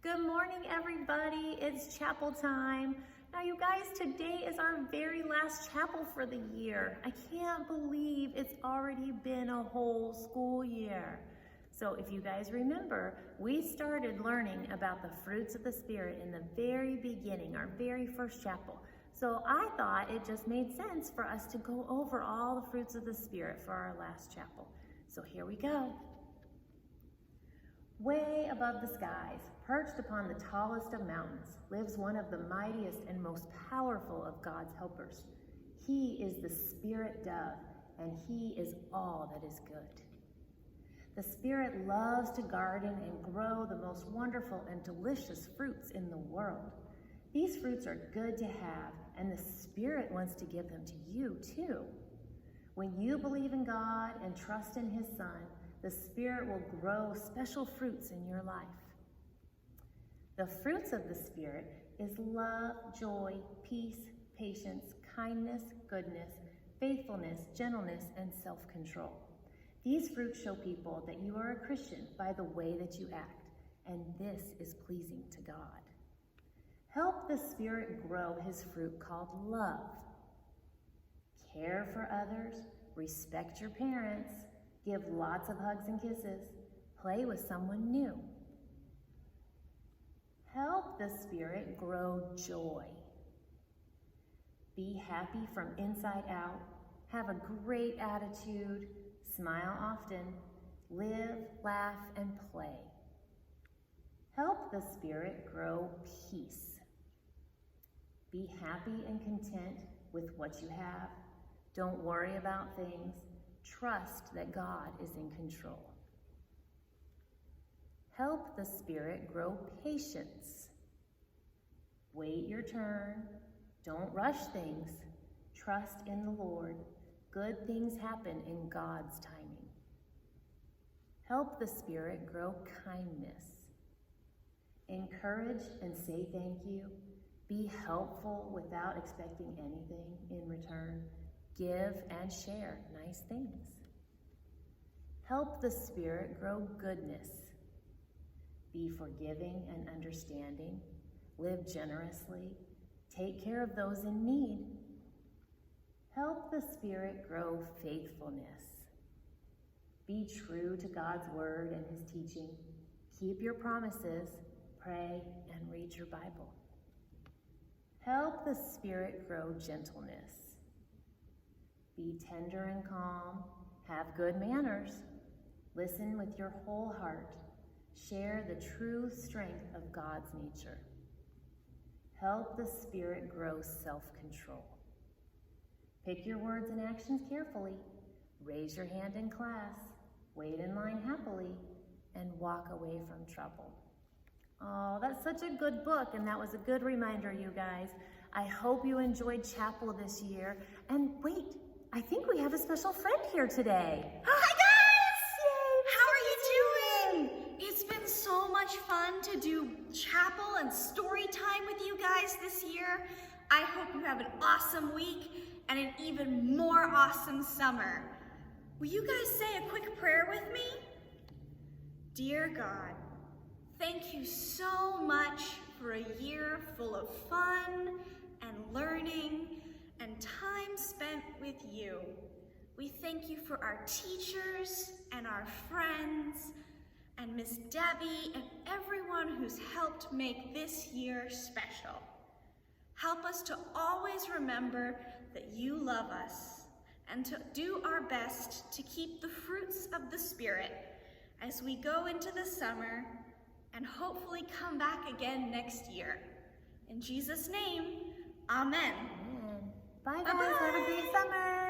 Good morning, everybody. It's chapel time. Now, you guys, today is our very last chapel for the year. I can't believe it's already been a whole school year. So if you guys remember, we started learning about the fruits of the Spirit in the very beginning, our very first chapel. So I thought it just made sense for us to go over all the fruits of the Spirit for our last chapel. So here we go. Way above the skies, perched upon the tallest of mountains, lives one of the mightiest and most powerful of God's helpers. He is the Spirit dove, and he is all that is good. The Spirit loves to garden and grow the most wonderful and delicious fruits in the world. These fruits are good to have, and the Spirit wants to give them to you too. When you believe in God and trust in his Son, the Spirit will grow special fruits in your life. The fruits of the Spirit is love, joy, peace, patience, kindness, goodness, faithfulness, gentleness, and self-control. These fruits show people that you are a Christian by the way that you act, and this is pleasing to God. Help the Spirit grow his fruit called love. Care for others, respect your parents, give lots of hugs and kisses, play with someone new. Help the Spirit grow joy. Be happy from inside out, have a great attitude, smile often, live, laugh, and play. Help the Spirit grow peace. Be happy and content with what you have. Don't worry about things. Trust that God is in control. Help the Spirit grow patience. Wait your turn. Don't rush things. Trust in the Lord. Good things happen in God's timing. Help the Spirit grow kindness. Encourage and say thank you. Be helpful without expecting anything in return. Give and share nice things. Help the Spirit grow goodness. Be forgiving and understanding. Live generously. Take care of those in need. Help the Spirit grow faithfulness. Be true to God's word and his teaching. Keep your promises. Pray and read your Bible. Help the Spirit grow gentleness. Be tender and calm, have good manners, listen with your whole heart, share the true strength of God's nature. Help the Spirit grow self-control. Pick your words and actions carefully, raise your hand in class, wait in line happily, and walk away from trouble. Oh, that's such a good book, and that was a good reminder, you guys. I hope you enjoyed chapel this year. And wait, I think we have a special friend here today. Hi guys! Yay! How are you doing? It's been so much fun to do chapel and story time with you guys this year. I hope you have an awesome week and an even more awesome summer. Will you guys say a quick prayer with me? Dear God, thank you so much for a year full of fun and learning and time spent with you. We thank you for our teachers and our friends and Miss Debbie and everyone who's helped make this year special. Help us to always remember that you love us and to do our best to keep the fruits of the Spirit as we go into the summer and hopefully come back again next year. In Jesus' name, amen. Bye guys, have a great summer.